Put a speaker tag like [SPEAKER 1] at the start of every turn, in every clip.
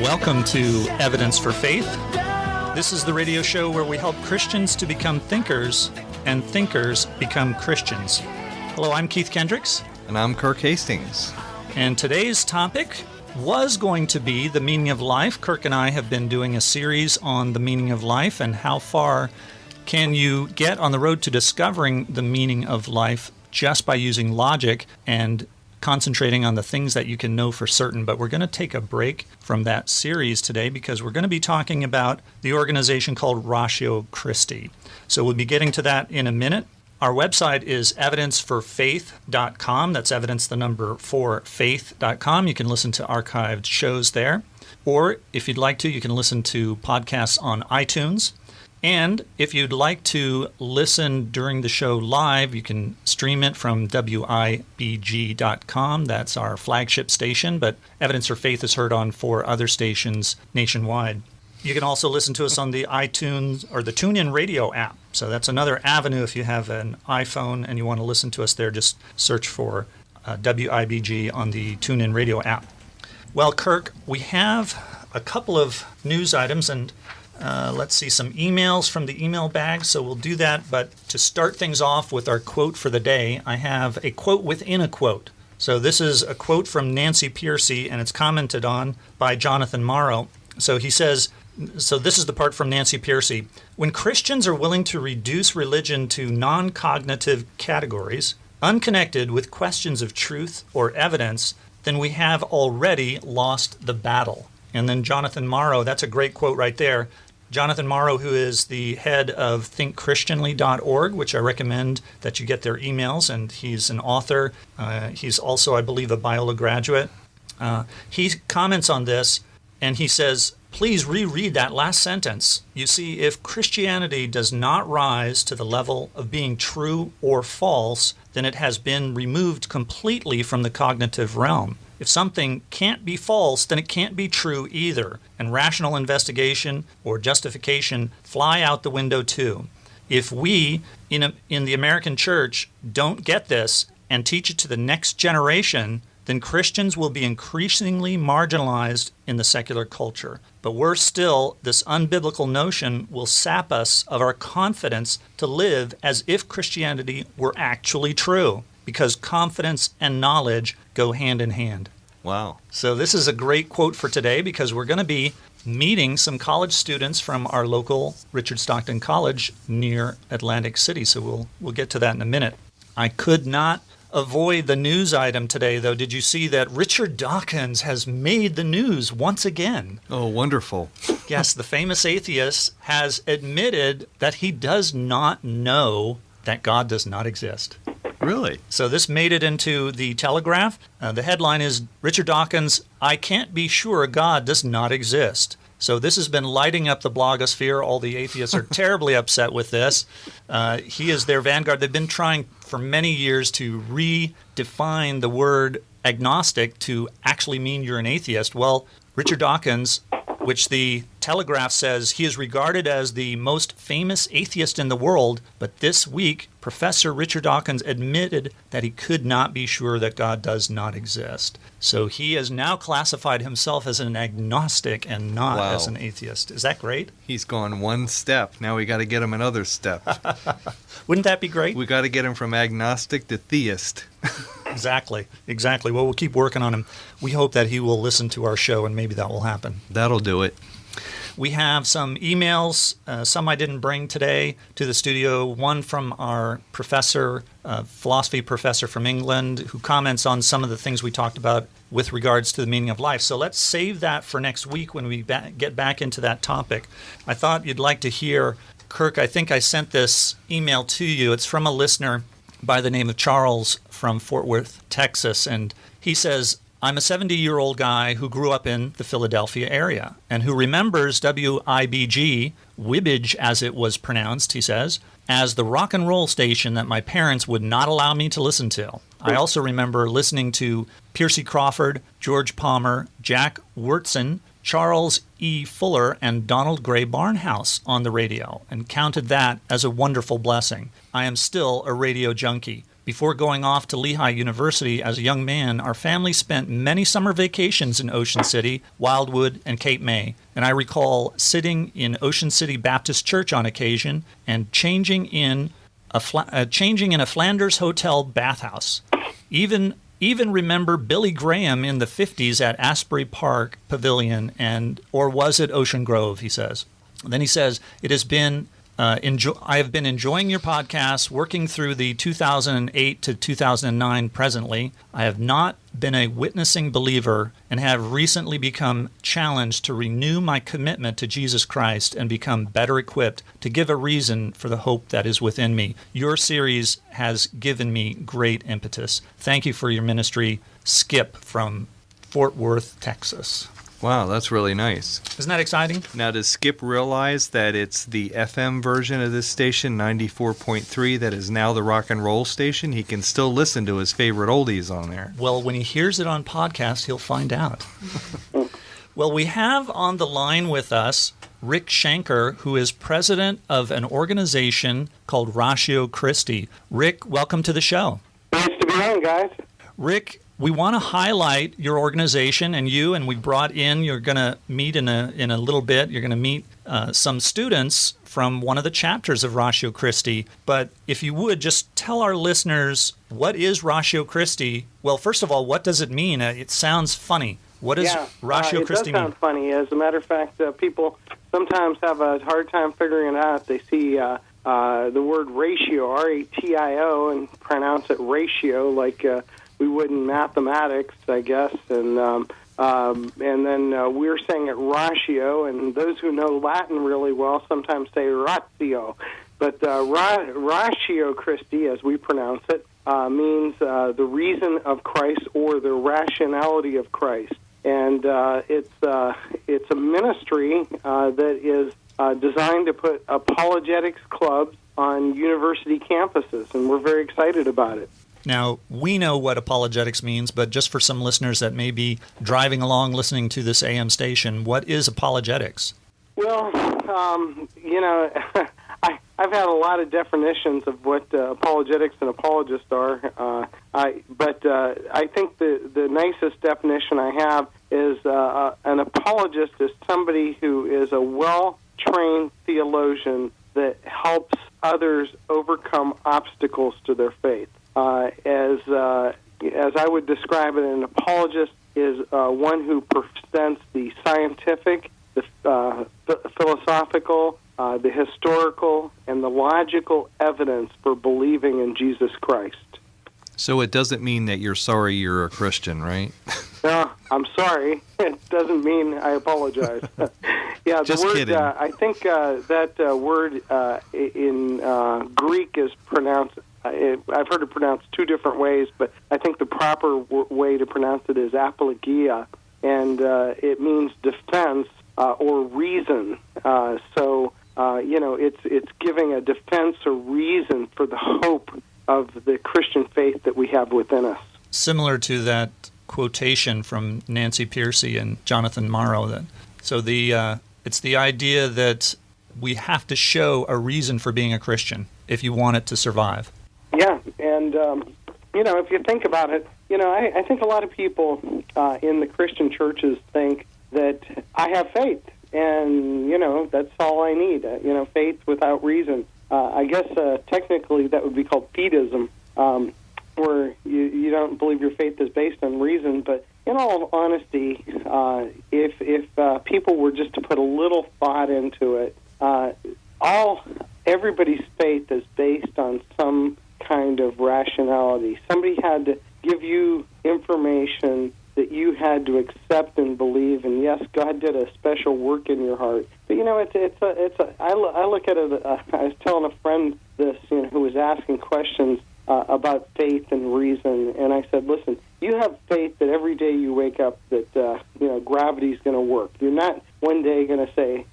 [SPEAKER 1] Welcome to Evidence for Faith. This is the radio show where we help Christians to become thinkers and thinkers become Christians. Hello, I'm Keith Kendricks.
[SPEAKER 2] And I'm Kirk Hastings.
[SPEAKER 1] And today's topic was going to be the meaning of life. Kirk and I have been doing a series on the meaning of life and how far can you get on the road to discovering the meaning of life just by using logic and concentrating on the things that you can know for certain. But we're going to take a break from that series today because we're going to be talking about the organization called Ratio Christi. So we'll be getting to that in a minute. Our website is evidenceforfaith.com. That's evidence, the number 4, faith.com. You can listen to archived shows there. Or if you'd like to, you can listen to podcasts on iTunes. And if you'd like to listen during the show live, you can stream it from wibg.com. That's our flagship station, but Evidence for Faith is heard on 4 other stations nationwide. You can also listen to us on the iTunes or the TuneIn Radio app. So that's another avenue if you have an iPhone and you want to listen to us there. Just search for WIBG on the TuneIn Radio app. Well, Kirk, we have a couple of news items and let's see, some emails from the email bag, so we'll do that. But to start things off with our quote for the day, I have a quote within a quote. So this is a quote from Nancy Pearcey, and it's commented on by Jonathan Morrow. So he says, so this is the part from Nancy Pearcey. When Christians are willing to reduce religion to non-cognitive categories, unconnected with questions of truth or evidence, then we have already lost the battle. And then Jonathan Morrow, that's a great quote right there. Jonathan Morrow, who is the head of thinkchristianly.org, which I recommend that you get their emails, and he's an author. He's also, I believe, a Biola graduate. He comments on this, and he says, please reread that last sentence. You see, if Christianity does not rise to the level of being true or false, then it has been removed completely from the cognitive realm. If something can't be false, then it can't be true either, and rational investigation or justification fly out the window too. If we, in the American church, don't get this and teach it to the next generation, then Christians will be increasingly marginalized in the secular culture. But worse still, this unbiblical notion will sap us of our confidence to live as if Christianity were actually true, because confidence and knowledge go hand in hand.
[SPEAKER 2] Wow.
[SPEAKER 1] So this is a great quote for today because we're going to be meeting some college students from our local Richard Stockton College near Atlantic City. So we'll get to that in a minute. I could not avoid the news item today, though. Did you see that Richard Dawkins has made the news once again?
[SPEAKER 2] Oh, wonderful.
[SPEAKER 1] Yes, the famous atheist has admitted that he does not know that God does not exist.
[SPEAKER 2] Really?
[SPEAKER 1] So this made it into the Telegraph. The headline is, Richard Dawkins, I can't be sure God does not exist. So this has been lighting up the blogosphere. All the atheists are terribly upset with this. He is their vanguard. They've been trying for many years to redefine the word agnostic to actually mean you're an atheist. Well, Richard Dawkins, which the Telegraph says he is regarded as the most famous atheist in the world, but this week, Professor Richard Dawkins admitted that he could not be sure that God does not exist. So he has now classified himself as an agnostic and not as an atheist. Is that great?
[SPEAKER 2] He's gone one step. Now we got to get him another step.
[SPEAKER 1] Wouldn't that be great?
[SPEAKER 2] We got to get him from agnostic to theist.
[SPEAKER 1] Exactly. Well, we'll keep working on him. We hope that he will listen to our show, and maybe that will happen.
[SPEAKER 2] That'll do it.
[SPEAKER 1] We have some emails, some I didn't bring today to the studio. One from our professor, philosophy professor from England, who comments on some of the things we talked about with regards to the meaning of life. So let's save that for next week when we get back into that topic. I thought you'd like to hear, Kirk, I think I sent this email to you. It's from a listener by the name of Charles from Fort Worth, Texas, and he says, I'm a 70-year-old guy who grew up in the Philadelphia area and who remembers WIBG, Wibbage as it was pronounced, he says, as the rock and roll station that my parents would not allow me to listen to. I also remember listening to Piercy Crawford, George Palmer, Jack Wurtson, Charles E. Fuller, and Donald Gray Barnhouse on the radio and counted that as a wonderful blessing. I am still a radio junkie. Before going off to Lehigh University as a young man, our family spent many summer vacations in Ocean City, Wildwood, and Cape May. And I recall sitting in Ocean City Baptist Church on occasion and changing in a Flanders Hotel bathhouse. Even remember Billy Graham in the 50s at Asbury Park Pavilion, or was it Ocean Grove, he says. Then he says, it has been I have been enjoying your podcast, working through the 2008 to 2009 presently. I have not been a witnessing believer and have recently become challenged to renew my commitment to Jesus Christ and become better equipped to give a reason for the hope that is within me. Your series has given me great impetus. Thank you for your ministry. Skip from Fort Worth, Texas.
[SPEAKER 2] Wow, that's really nice.
[SPEAKER 1] Isn't that exciting?
[SPEAKER 2] Now, does Skip realize that it's the FM version of this station, 94.3, that is now the rock and roll station? He can still listen to his favorite oldies on there.
[SPEAKER 1] Well, when he hears it on podcast, he'll find out. Well, we have on the line with us Rick Shanker, who is president of an organization called Ratio Christi. Rick, welcome to the show.
[SPEAKER 3] Nice to be on, guys.
[SPEAKER 1] Rick, we want to highlight your organization and you, and we brought in, you're going to meet in a little bit, you're going to meet some students from one of the chapters of Ratio Christi. But if you would, just tell our listeners, what is Ratio Christi? Well, first of all, what does it mean? It sounds funny. What does Ratio Christi mean?
[SPEAKER 3] It does sound funny. As a matter of fact, people sometimes have a hard time figuring it out. They see the word ratio, R-A-T-I-O, and pronounce it ratio like we would in mathematics, I guess, and then we're saying it ratio, and those who know Latin really well sometimes say ratio. But Ratio Christi, as we pronounce it, means the reason of Christ or the rationality of Christ. And it's a ministry that is designed to put apologetics clubs on university campuses, and we're very excited about it.
[SPEAKER 1] Now, we know what apologetics means, but just for some listeners that may be driving along listening to this AM station, what is apologetics?
[SPEAKER 3] Well, I've had a lot of definitions of what apologetics and apologists are, but I think the nicest definition I have is an apologist is somebody who is a well-trained theologian that helps others overcome obstacles to their faith. As I would describe it, an apologist is one who presents the scientific, the philosophical, the historical, and the logical evidence for believing in Jesus Christ.
[SPEAKER 2] So it doesn't mean that you're sorry you're a Christian, right?
[SPEAKER 3] No, I'm sorry. It doesnit mean I apologize. Yeah,
[SPEAKER 2] Just
[SPEAKER 3] the word.
[SPEAKER 2] kidding.
[SPEAKER 3] I think that word in Greek is pronounced. I've heard it pronounced two different ways, but I think the proper way to pronounce it is apologia, and it means defense or reason. It's giving a defense or reason for the hope of the Christian faith that we have within us.
[SPEAKER 1] Similar to that quotation from Nancy Pearcey and Jonathan Morrow. So it's the idea that we have to show a reason for being a Christian if you want it to survive.
[SPEAKER 3] Yeah, and if you think about it, I think a lot of people in the Christian churches think that I have faith, and that's all I need. Faith without reason. I guess technically that would be called fideism, where you don't believe your faith is based on reason. But in all honesty, if people were just to put a little thought into it, everybody's faith is based on some kind of rationality. Somebody had to give you information that you had to accept and believe, and yes, God did a special work in your heart. But I look at it. I was telling a friend this, who was asking questions about faith and reason, and I said, listen, you have faith that every day you wake up that gravity's going to work. You're not one day going to say,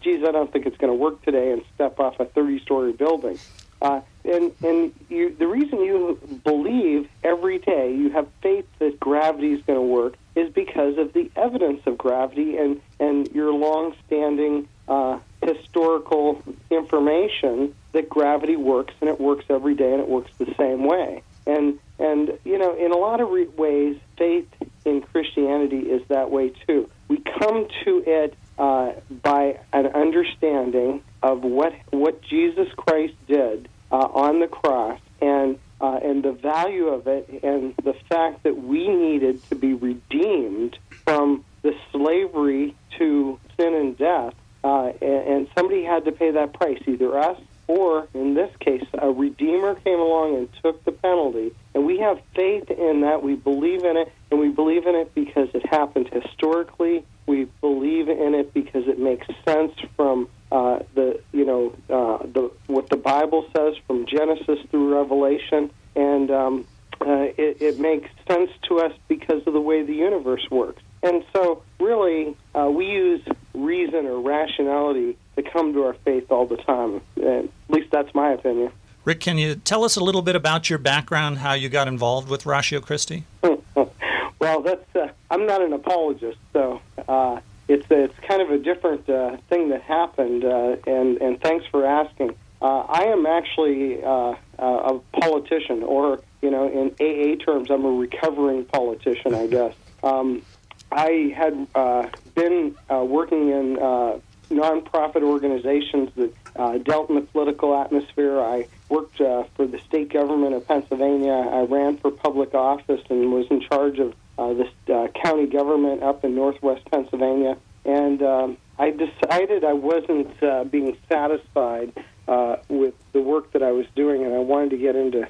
[SPEAKER 3] geez, I don't think it's going to work today, and step off a 30-story building. The reason you believe every day, you have faith that gravity is going to work, is because of the evidence of gravity and your long-standing historical information that gravity works, and it works every day, and it works the same way. And in a lot of ways, faith in Christianity is that way too. We come to it by an understanding of what Jesus Christ did on the cross, and the value of it, and the fact that we needed to be redeemed from the slavery to sin and death, and somebody had to pay that price, either us or, in this case, a Redeemer came along and took the penalty. And we have faith in that. We believe in it, and we believe in it because it happened historically. We believe in it because it makes sense from what the Bible says from Genesis through Revelation, and it makes sense to us because of the way the universe works. And so, really, we use reason or rationality to come to our faith all the time. At least that's my opinion.
[SPEAKER 1] Rick, can you tell us a little bit about your background, how you got involved with Ratio Christi?
[SPEAKER 3] Well, I'm not an apologist, so it's kind of a different thing that happened, and thanks for asking. I am actually a politician, or, in AA terms, I'm a recovering politician, I guess. I had been working in nonprofit organizations that dealt in the political atmosphere. I worked for the state government of Pennsylvania. I ran for public office and was in charge of this county government up in northwest Pennsylvania. And I decided I wasn't being satisfied with the work that I was doing, and I wanted to get into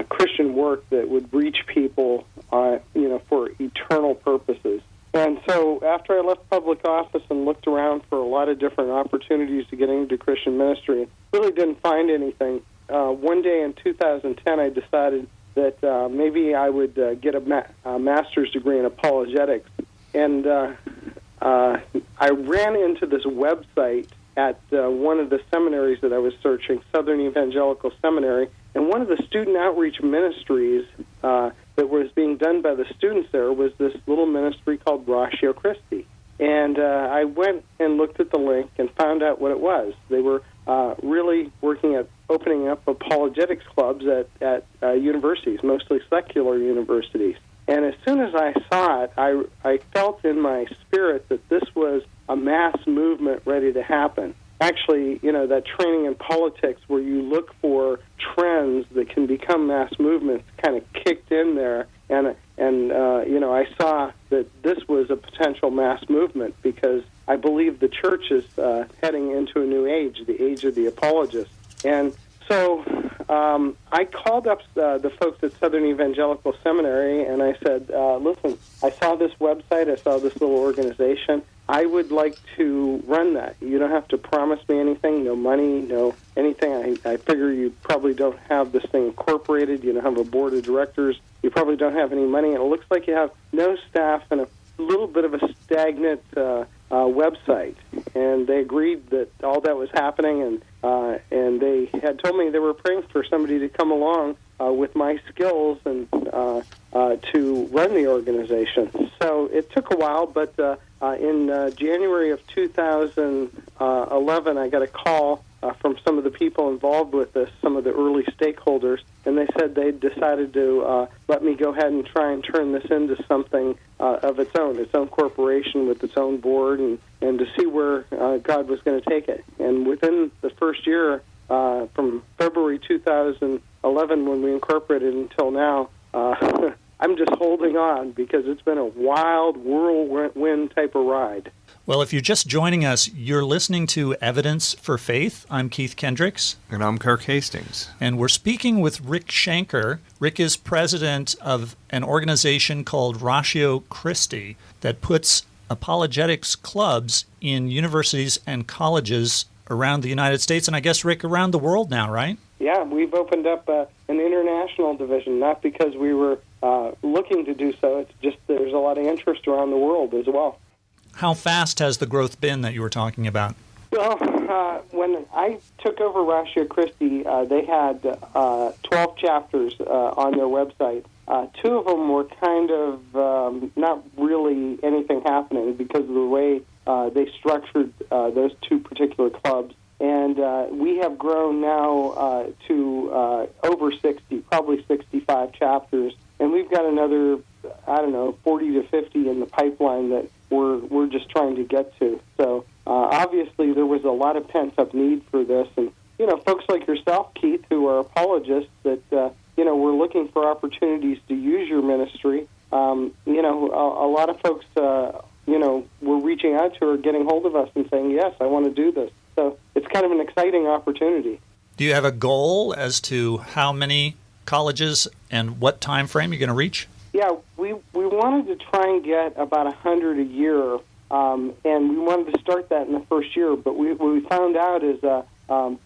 [SPEAKER 3] Christian work that would reach people, for eternal purposes. And so after I left public office and looked around for a lot of different opportunities to get into Christian ministry, really didn't find anything. One day in 2010, I decided that maybe I would get a master's degree in apologetics. And I ran into this website at one of the seminaries that I was searching, Southern Evangelical Seminary, and one of the student outreach ministries that was being done by the students there was this little ministry called Ratio Christi. And I went and looked at the link and found out what it was. They were really working at opening up apologetics clubs at universities, mostly secular universities. And as soon as I saw it, I felt in my spirit that this was a mass movement ready to happen. Actually, that training in politics where you look for trends that can become mass movements kind of kicked in there, and I saw that this was a potential mass movement because I believe the church is heading into a new age, the age of the apologist. And so I called up the folks at Southern Evangelical Seminary, and I said, listen, I saw this website, I saw this little organization. I would like to run that. You don't have to promise me anything, no money, no anything. I figure you probably don't have this thing incorporated. You don't have a board of directors. You probably don't have any money. And it looks like you have no staff and a little bit of a stagnant website. And they agreed that all that was happening, and they had told me they were praying for somebody to come along with my skills and to run the organization. So it took a while, but in January of 2011, I got a call from some of the people involved with this, some of the early stakeholders, and they said they decided to let me go ahead and try and turn this into something of its own corporation with its own board, and to see where God was going to take it. And within the first year, from February 2011, when we incorporated until now, I'm just holding on because it's been a wild whirlwind type of ride.
[SPEAKER 1] Well, if you're just joining us, you're listening to Evidence for Faith. I'm Keith Kendricks.
[SPEAKER 2] And I'm Kirk Hastings.
[SPEAKER 1] And we're speaking with Rick Shanker. Rick is president of an organization called Ratio Christi that puts apologetics clubs in universities and colleges around the United States, and I guess, Rick, around the world now, right?
[SPEAKER 3] Yeah, we've opened up an international division, not because we were looking to do so. It's just there's a lot of interest around the world as well.
[SPEAKER 1] How fast has the growth been that you were talking about?
[SPEAKER 3] Well, when I took over Ratio Christi, they had 12 chapters on their website. Two of them were kind of not really anything happening because of the way they structured those two particular clubs. And we have grown now to over 60, probably 65 chapters. And we've got another, 40 to 50 in the pipeline that we're just trying to get to. So obviously there was a lot of pent-up need for this. And, folks like yourself, Keith, who are apologists that, we're looking for opportunities to use your ministry. A lot of folks, we're reaching out to or getting hold of us and saying, yes, I want to do this. So it's kind of an exciting opportunity.
[SPEAKER 1] Do you have a goal as to how many colleges and what time frame you're going to reach?
[SPEAKER 3] Yeah, we wanted to try and get about 100 a year, and we wanted to start that in the first year. But what we found out is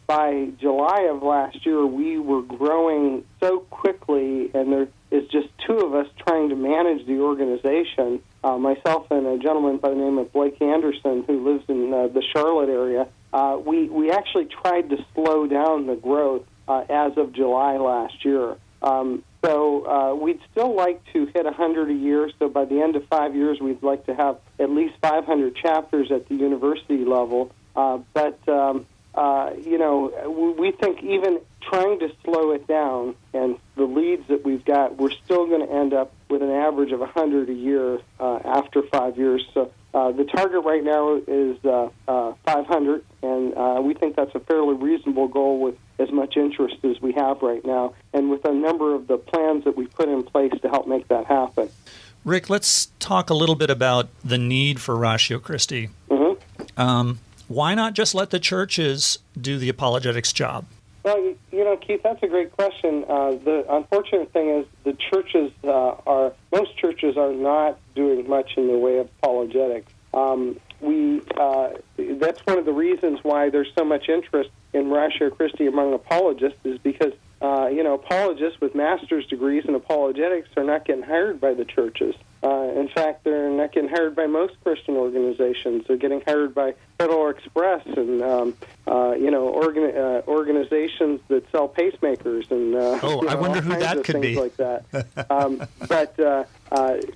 [SPEAKER 3] by July of last year, we were growing so quickly, and there is just two of us trying to manage the organization, myself and a gentleman by the name of Blake Anderson who lives in the Charlotte area. We actually tried to slow down the growth as of July last year. So we'd still like to hit 100 a year. So by the end of 5 years, we'd like to have at least 500 chapters at the university level. We think even trying to slow it down and the leads that we've got, we're still going to end up with an average of 100 a year after 5 years. So the target right now is 500, and we think that's a fairly reasonable goal with as much interest as we have right now, and with a number of the plans that we put in place to help make that happen.
[SPEAKER 1] Rick, let's talk a little bit about the need for Ratio Christi.
[SPEAKER 3] Mm-hmm.
[SPEAKER 1] Why not just let the churches do the apologetics job?
[SPEAKER 3] Well, Keith, that's a great question. The unfortunate thing is the churches most churches are not doing much in the way of apologetics. That's one of the reasons why there's so much interest in Ratio Christi among apologists is because, apologists with master's degrees in apologetics are not getting hired by the churches. In fact, they're not getting hired by most Christian organizations. They're getting hired by Federal Express and, organizations that sell pacemakers and
[SPEAKER 1] I wonder who that could be.
[SPEAKER 3] Like that. But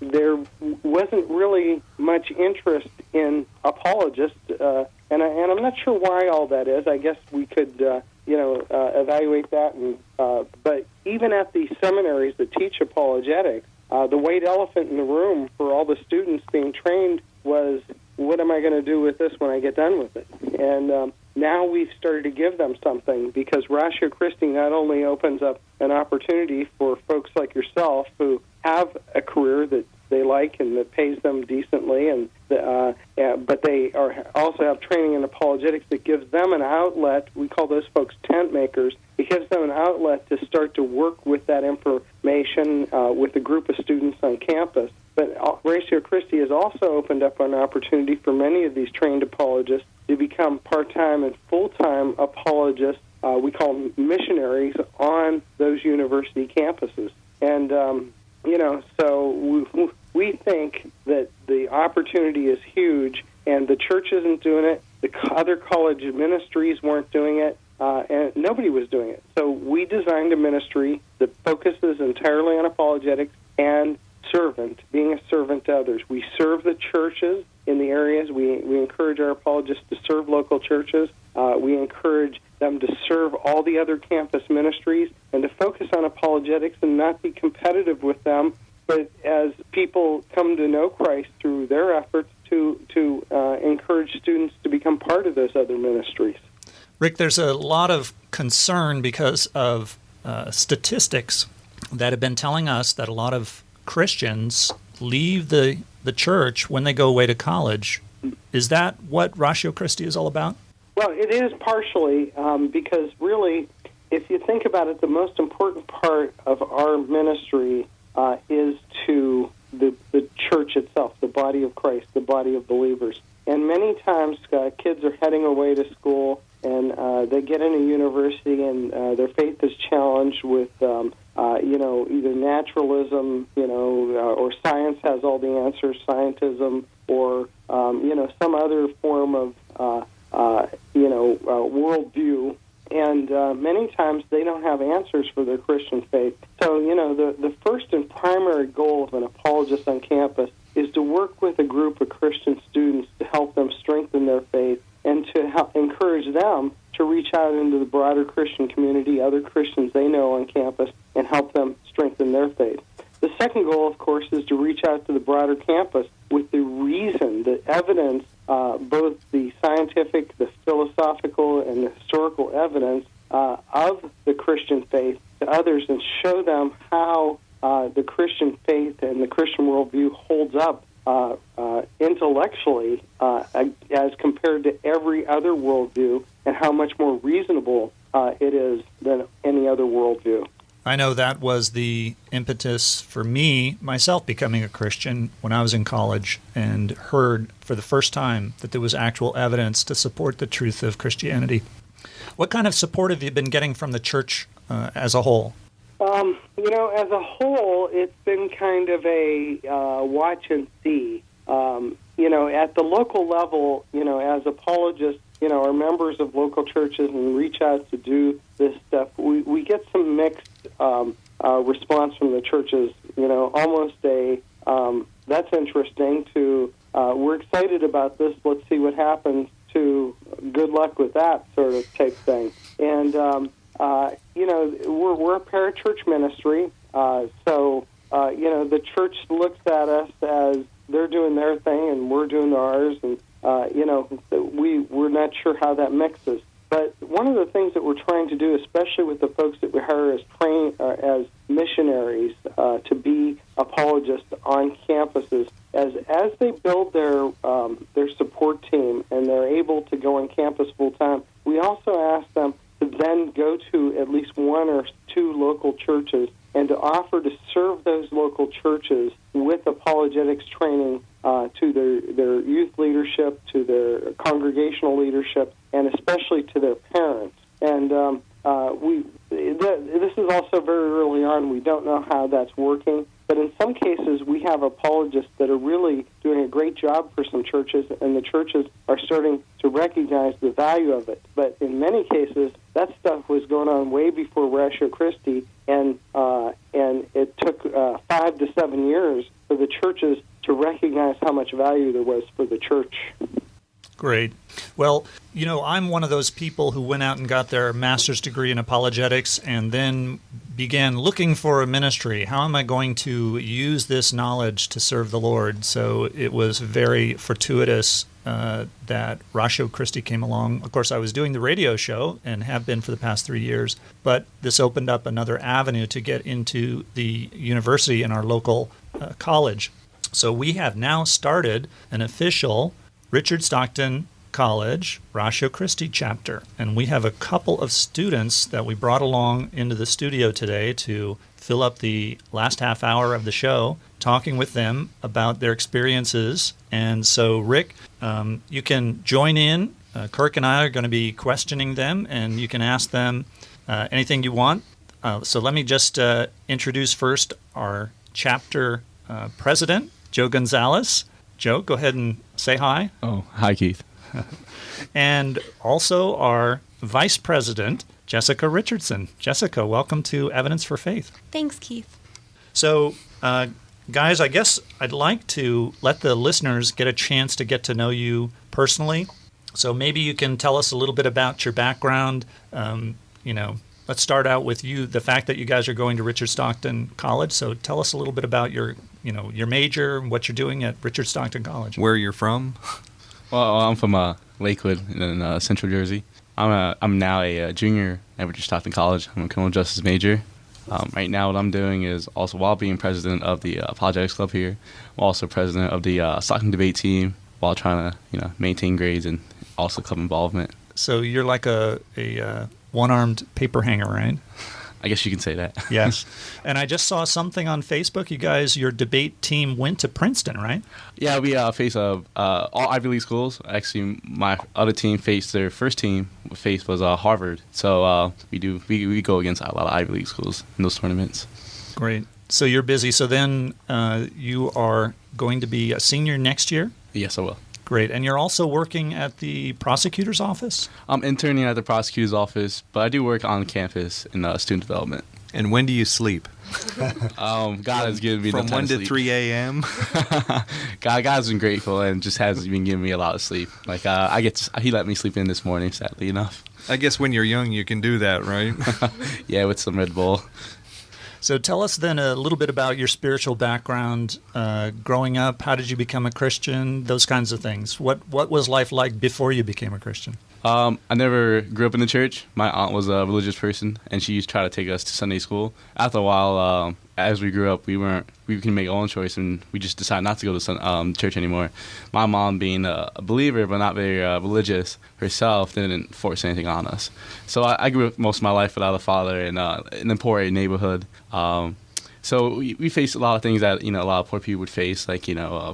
[SPEAKER 3] there wasn't really much interest in apologists, and I'm not sure why all that is. I guess we could, evaluate that. But even at the seminaries that teach apologetics, the white elephant in the room for all the students being trained was, what am I going to do with this when I get done with it? And now we've started to give them something, because Ratio Christi not only opens up an opportunity for folks like yourself who have a career that they like and that pays them decently, but they also have training in apologetics that gives them an outlet. We call those folks tent makers. It gives them an outlet to start to work with that information with a group of students on campus. But Ratio Christi has also opened up an opportunity for many of these trained apologists to become part-time and full-time apologists. We call them missionaries on those university campuses. And, so we think that the opportunity is huge, and the church isn't doing it. The other college ministries weren't doing it. And nobody was doing it. So we designed a ministry that focuses entirely on apologetics and being a servant to others. We serve the churches in the areas. We encourage our apologists to serve local churches. We encourage them to serve all the other campus ministries and to focus on apologetics and not be competitive with them, but as people come to know Christ through their efforts to encourage students to become part of those other ministries.
[SPEAKER 1] Rick, there's a lot of concern because of statistics that have been telling us that a lot of Christians leave the church when they go away to college. Is that what Ratio Christi is all about?
[SPEAKER 3] Well, it is partially, because really, if you think about it, the most important part of our ministry is to the church itself, the body of Christ, the body of believers. And many times kids are heading away to school, and they get in a university, and their faith is challenged with, either naturalism, or science has all the answers, scientism, or, some other form of, worldview. And many times they don't have answers for their Christian faith. So, the first and primary goal of an apologist on campus is to work with a group of Christian students to help them strengthen their faith and to help encourage them to broader Christian community, other Christians they know on campus, and help them strengthen their faith. The second goal, of course, is to reach out to the broader campus with the reason, the evidence, both the scientific, the philosophical, and the historical evidence of the Christian faith to others, and show them how the Christian faith and the Christian worldview holds up intellectually as compared to every other worldview, and how much more reasonable it is than any other worldview.
[SPEAKER 1] I know that was the impetus for me, myself, becoming a Christian when I was in college and heard for the first time that there was actual evidence to support the truth of Christianity. What kind of support have you been getting from the church as a whole?
[SPEAKER 3] As a whole, it's been kind of a watch and see. At the local level, as apologists, are members of local churches and reach out to do this stuff, we get some mixed response from the churches. Almost that's interesting to, we're excited about this, let's see what happens, to good luck with that sort of type thing. And, we're a parachurch ministry, so the church looks at us as they're doing their thing and we're doing ours, and we're not sure how that mixes. But one of the things that we're trying to do, especially with the folks that we hire as missionaries to be apologists on campuses, as they build their support team and they're able to go on campus full time, we also ask them to then go to at least one or two local churches and to offer to serve those local churches with apologetics training to their youth leadership, to their congregational leadership, and especially to their parents. And this is also very early on. We don't know how that's working. But in some cases, we have apologists that are really doing a great job for some churches, and the churches are starting to recognize the value of it. But in many cases, that stuff was going on way before Ratio Christi, and it took 5 to 7 years for the churches to recognize how much value there was for the church.
[SPEAKER 1] Great. Well, I'm one of those people who went out and got their master's degree in apologetics and then began looking for a ministry. How am I going to use this knowledge to serve the Lord? So it was very fortuitous that Ratio Christi came along. Of course, I was doing the radio show and have been for the past 3 years, but this opened up another avenue to get into the university in our local college. So we have now started an official Richard Stockton College Ratio Christi chapter, and we have a couple of students that we brought along into the studio today to fill up the last half hour of the show, talking with them about their experiences. And so, Rick, you can join in. Kirk and I are going to be questioning them, and you can ask them anything you want. So let me just introduce first our chapter president, Joe Gonzalez. Joe, go ahead and say hi.
[SPEAKER 4] Oh, hi, Keith.
[SPEAKER 1] And also our vice president, Jessica Richardson. Jessica, welcome to Evidence for Faith.
[SPEAKER 5] Thanks, Keith.
[SPEAKER 1] So, guys, I guess I'd like to let the listeners get a chance to get to know you personally. So maybe you can tell us a little bit about your background. Let's start out with you, the fact that you guys are going to Richard Stockton College. So tell us a little bit about your major and what you're doing at Richard Stockton College.
[SPEAKER 2] Where you're from?
[SPEAKER 4] Well, I'm from Lakewood in Central Jersey. I'm now a junior at Richard Stockton College. I'm a criminal justice major. Right now, what I'm doing is also, while being president of the Apologetics Club here, I'm also president of the Stockton debate team while trying to maintain grades and also club involvement.
[SPEAKER 1] So you're like a one-armed paper hanger, right?
[SPEAKER 4] I guess you can say that.
[SPEAKER 1] Yes. And I just saw something on Facebook. You guys, your debate team went to Princeton, right?
[SPEAKER 4] Yeah, we face all Ivy League schools. Actually, my other team faced their first team was Harvard. So we go against a lot of Ivy League schools in those tournaments.
[SPEAKER 1] Great. So you're busy. So then you are going to be a senior next year?
[SPEAKER 4] Yes, I will.
[SPEAKER 1] Great. And you're also working at the prosecutor's office?
[SPEAKER 4] I'm interning at the prosecutor's office, but I do work on campus in student development.
[SPEAKER 2] And when do you sleep?
[SPEAKER 4] God has given me
[SPEAKER 2] From
[SPEAKER 4] enough time
[SPEAKER 2] 1 to
[SPEAKER 4] sleep.
[SPEAKER 2] 3 a.m.?
[SPEAKER 4] God's been grateful and just has been giving me a lot of sleep. Like he let me sleep in this morning, sadly enough.
[SPEAKER 2] I guess when you're young, you can do that, right?
[SPEAKER 4] Yeah, with some Red Bull.
[SPEAKER 1] So tell us then a little bit about your spiritual background, growing up. How did you become a Christian? Those kinds of things. What was life like before you became a Christian?
[SPEAKER 4] I never grew up in the church. My aunt was a religious person, and she used to try to take us to Sunday school. After a while, as we grew up, we can make our own choice, and we just decided not to go to church anymore. My mom, being a believer but not very religious herself, didn't force anything on us. So I grew up most of my life without a father in a poor neighborhood. So we faced a lot of things that, a lot of poor people would face, like,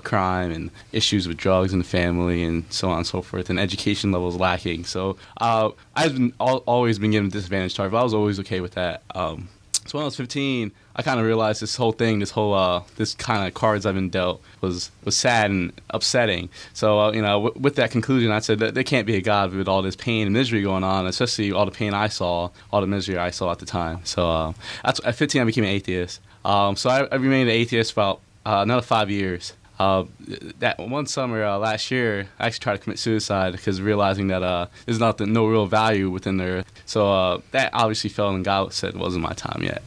[SPEAKER 4] crime and issues with drugs in the family and so on and so forth, and education levels lacking. So I've always been given disadvantaged charge, but I was always okay with that. So when I was 15, I kind of realized this whole thing, this kind of cards I've been dealt was sad and upsetting. So, with that conclusion, I said that there can't be a God with all this pain and misery going on, especially all the pain I saw, all the misery I saw at the time. So at 15, I became an atheist. So I remained an atheist for about another 5 years. That one summer last year, I actually tried to commit suicide because realizing that there's no real value within there. So that obviously fell, and God said it wasn't my time yet.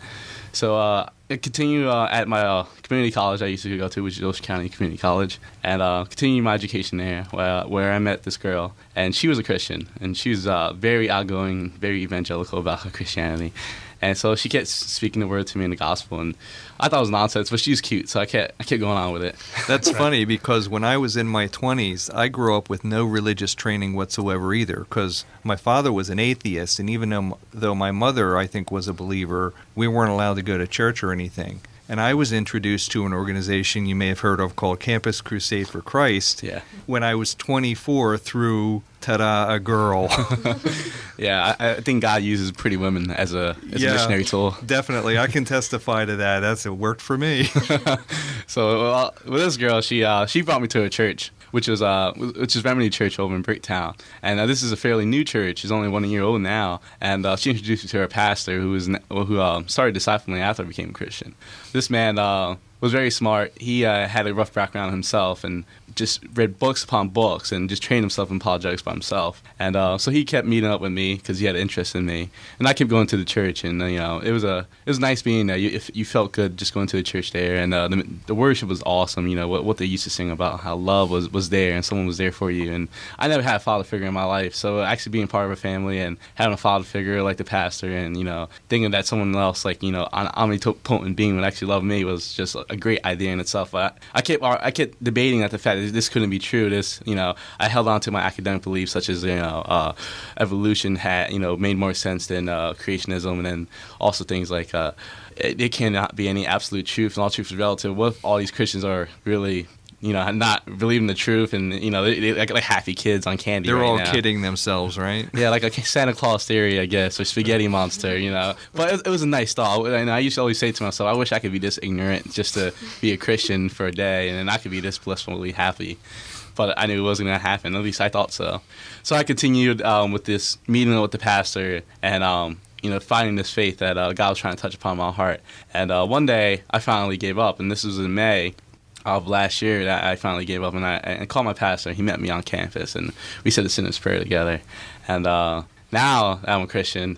[SPEAKER 4] So I continued at my community college I used to go to, which is Ocean County Community College, and continued my education there, where I met this girl, and she was a Christian, and she was very outgoing, very evangelical about her Christianity. And so she kept speaking the word to me in the gospel, and I thought it was nonsense, but she was cute, so I kept going on with it.
[SPEAKER 2] That's funny, because when I was in my 20s, I grew up with no religious training whatsoever either, because my father was an atheist, and even though my mother, I think, was a believer, we weren't allowed to go to church or anything. And I was introduced to an organization you may have heard of called Campus Crusade for Christ when I was 24 through, ta-da, a girl.
[SPEAKER 4] Yeah, I think God uses pretty women as a missionary tool.
[SPEAKER 2] Definitely. I can testify to that. It worked for me.
[SPEAKER 4] So with this girl, she brought me to a church, which is Remedy Church over in Bricktown. And this is a fairly new church. It's only 1 year old now. And she introduced me to her pastor, who started discipling after I became a Christian. This man was very smart. He had a rough background himself and just read books upon books and just trained himself in apologetics by himself. And so he kept meeting up with me because he had an interest in me. And I kept going to the church, and it was nice being there. You felt good just going to the church there, and the worship was awesome. What they used to sing about how love was there and someone was there for you. And I never had a father figure in my life, so actually being part of a family and having a father figure like the pastor, and thinking that someone else like an omnipotent being would actually love me was just a great idea in itself. But I kept debating at the fact that this couldn't be true. I held on to my academic beliefs, such as evolution had made more sense than creationism, and then also things like there cannot be any absolute truth, and all truth is relative. What if all these Christians are really not believing the truth, and they're like happy kids on candy.
[SPEAKER 2] They're
[SPEAKER 4] right
[SPEAKER 2] all
[SPEAKER 4] now.
[SPEAKER 2] kidding themselves, right?
[SPEAKER 4] Yeah, like a Santa Claus theory, I guess, or spaghetti monster, But it was a nice thought, and I used to always say to myself, I wish I could be this ignorant just to be a Christian for a day, and then I could be this blissfully happy. But I knew it wasn't going to happen. At least I thought so. So I continued with this meeting with the pastor, and finding this faith that God was trying to touch upon my heart. And one day I finally gave up, and this was in May of last year that I finally gave up, and I called my pastor. He met me on campus, and we said the sinner's prayer together. And now that I'm a Christian,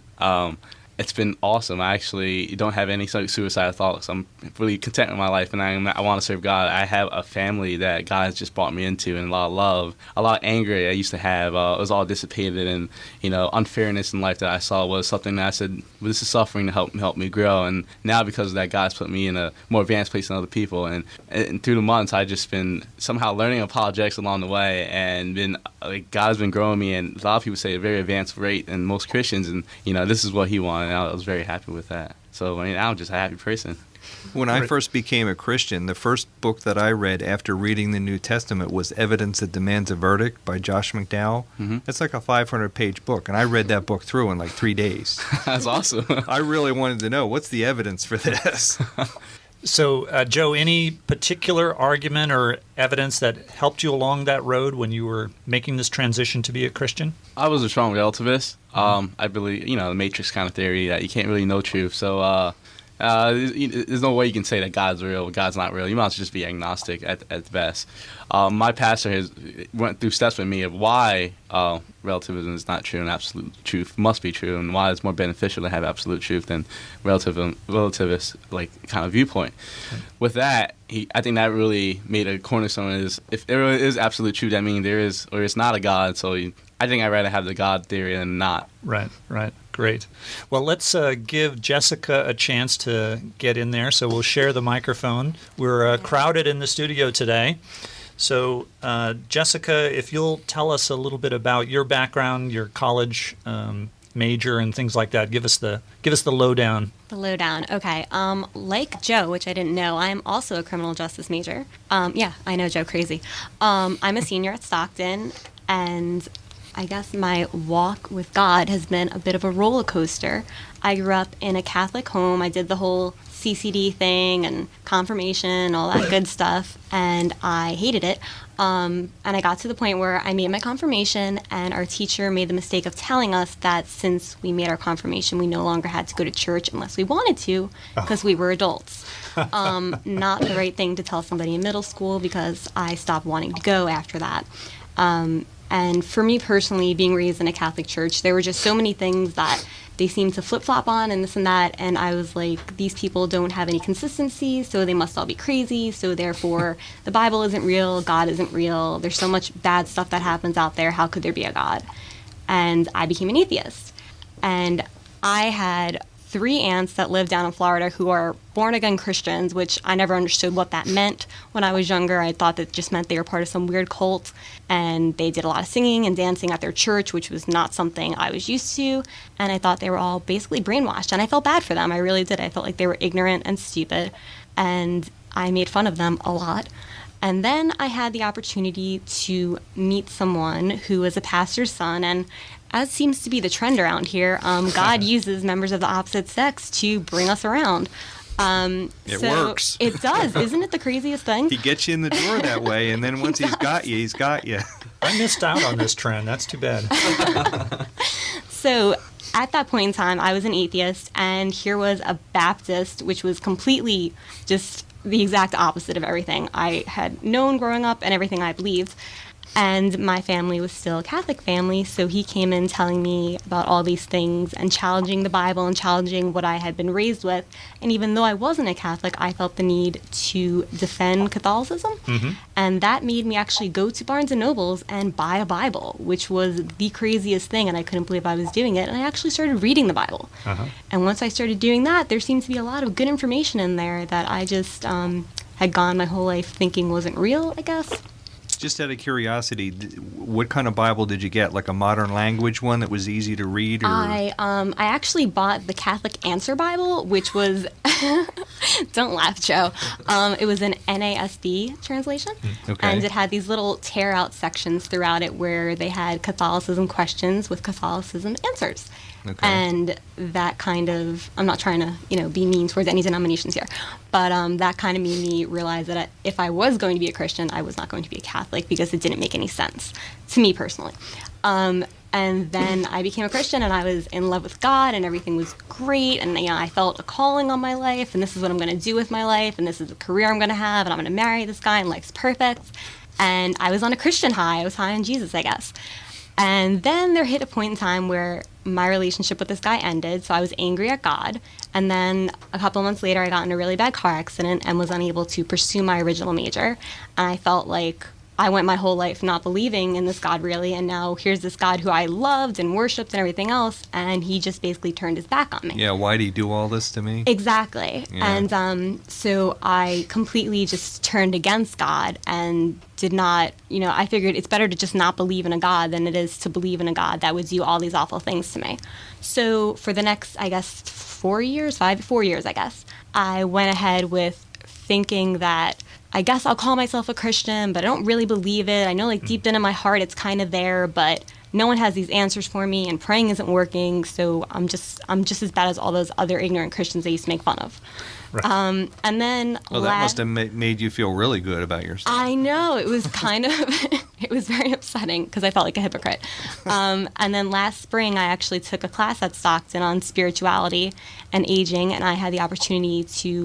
[SPEAKER 4] it's been awesome. I actually don't have any suicidal thoughts. I'm really content with my life, and I want to serve God. I have a family that God has just brought me into, and a lot of love, a lot of anger I used to have. It was all dissipated, and unfairness in life that I saw was something that I said, well, this is suffering to help me grow. And now because of that, God's put me in a more advanced place than other people. And through the months, I've just been somehow learning apologetics along the way, and God's been growing me. And a lot of people say a very advanced rate than most Christians, and this is what He wanted. And I was very happy with that. So now I'm just a happy person.
[SPEAKER 2] When I first became a Christian, the first book that I read after reading the New Testament was Evidence That Demands a Verdict by Josh McDowell. Mm-hmm. It's like a 500-page book, and I read that book through in like 3 days.
[SPEAKER 4] That's awesome.
[SPEAKER 2] I really wanted to know, what's the evidence for this?
[SPEAKER 1] So, Joe, any particular argument or evidence that helped you along that road when you were making this transition to be a Christian?
[SPEAKER 4] I was a strong relativist. I believe, the Matrix kind of theory that you can't really know truth. So there's no way you can say that God's real, God's not real. You might as well just be agnostic at best. My pastor went through steps with me of why relativism is not true and absolute truth must be true, and why it's more beneficial to have absolute truth than relativist kind of viewpoint. With that, I think that really made a cornerstone. Is if there is absolute truth, that means there is or it's not a God. So I think I'd rather have the God theory than not.
[SPEAKER 1] Right. Great. Well, let's give Jessica a chance to get in there. So we'll share the microphone. We're crowded in the studio today. So, Jessica, if you'll tell us a little bit about your background, your college major, and things like that. Give us the lowdown.
[SPEAKER 5] The lowdown. Okay. Like Joe, which I didn't know, I'm also a criminal justice major. Yeah, I know, Joe, crazy. I'm a senior at Stockton, and I guess my walk with God has been a bit of a roller coaster. I grew up in a Catholic home. I did the whole CCD thing and confirmation, all that good stuff, and I hated it. And I got to the point where I made my confirmation, and our teacher made the mistake of telling us that since we made our confirmation, we no longer had to go to church unless we wanted to, because we were adults. Not the right thing to tell somebody in middle school, because I stopped wanting to go after that. And for me personally, being raised in a Catholic church, there were just so many things that they seemed to flip-flop on and this and that, and I was like, these people don't have any consistency, so they must all be crazy, so therefore the Bible isn't real, God isn't real, there's so much bad stuff that happens out there, how could there be a God? And I became an atheist. And I had 3 aunts that live down in Florida who are born-again Christians, which I never understood what that meant when I was younger. I thought that just meant they were part of some weird cult, and they did a lot of singing and dancing at their church, which was not something I was used to, and I thought they were all basically brainwashed, and I felt bad for them. I really did. I felt like they were ignorant and stupid, and I made fun of them a lot. And then I had the opportunity to meet someone who was a pastor's son, and as seems to be the trend around here, God uses members of the opposite sex to bring us around.
[SPEAKER 2] It works.
[SPEAKER 5] It does. Isn't it the craziest thing?
[SPEAKER 2] He gets you in the door that way, and then once he's got you.
[SPEAKER 1] I missed out on this trend. That's too bad.
[SPEAKER 5] So at that point in time, I was an atheist, and here was a Baptist, which was completely just the exact opposite of everything I had known growing up and everything I believed. And my family was still a Catholic family, so he came in telling me about all these things and challenging the Bible and challenging what I had been raised with. And even though I wasn't a Catholic, I felt the need to defend Catholicism. Mm-hmm. And that made me actually go to Barnes & Noble's and buy a Bible, which was the craziest thing, and I couldn't believe I was doing it. And I actually started reading the Bible. Uh-huh. And once I started doing that, there seemed to be a lot of good information in there that I just had gone my whole life thinking wasn't real, I guess.
[SPEAKER 2] Just out of curiosity, what kind of Bible did you get? Like a modern language one that was easy to read? Or?
[SPEAKER 5] I actually bought the Catholic Answer Bible, which was, don't laugh, Joe. It was an NASB translation. Okay. And it had these little tear-out sections throughout it where they had Catholicism questions with Catholicism answers. Okay. And that kind of, I'm not trying to, be mean towards any denominations here, but that kind of made me realize that if I was going to be a Christian, I was not going to be a Catholic because it didn't make any sense to me personally. And then I became a Christian, and I was in love with God, and everything was great, and I felt a calling on my life, and this is what I'm going to do with my life, and this is the career I'm going to have, and I'm going to marry this guy, and life's perfect. And I was on a Christian high. I was high on Jesus, I guess. And then there hit a point in time where my relationship with this guy ended, so I was angry at God. And then a couple of months later, I got in a really bad car accident and was unable to pursue my original major. And I felt like I went my whole life not believing in this God really, and now here's this God who I loved and worshipped and everything else, and he just basically turned his back on me.
[SPEAKER 2] Yeah, why'd he do all this to me?
[SPEAKER 5] Exactly. Yeah. And so I completely just turned against God and did not, I figured it's better to just not believe in a God than it is to believe in a God that would do all these awful things to me. So for the next, 4 years, I went ahead with thinking that I guess I'll call myself a Christian, but I don't really believe it. I know deep down in my heart it's kind of there, but no one has these answers for me, and praying isn't working, so I'm just as bad as all those other ignorant Christians they used to make fun of.
[SPEAKER 1] Right.
[SPEAKER 5] And then
[SPEAKER 2] Well, that must have made you feel really good about yourself.
[SPEAKER 5] I know, it was kind of, it was very upsetting because I felt like a hypocrite. And then last spring, I actually took a class at Stockton on spirituality and aging, and I had the opportunity to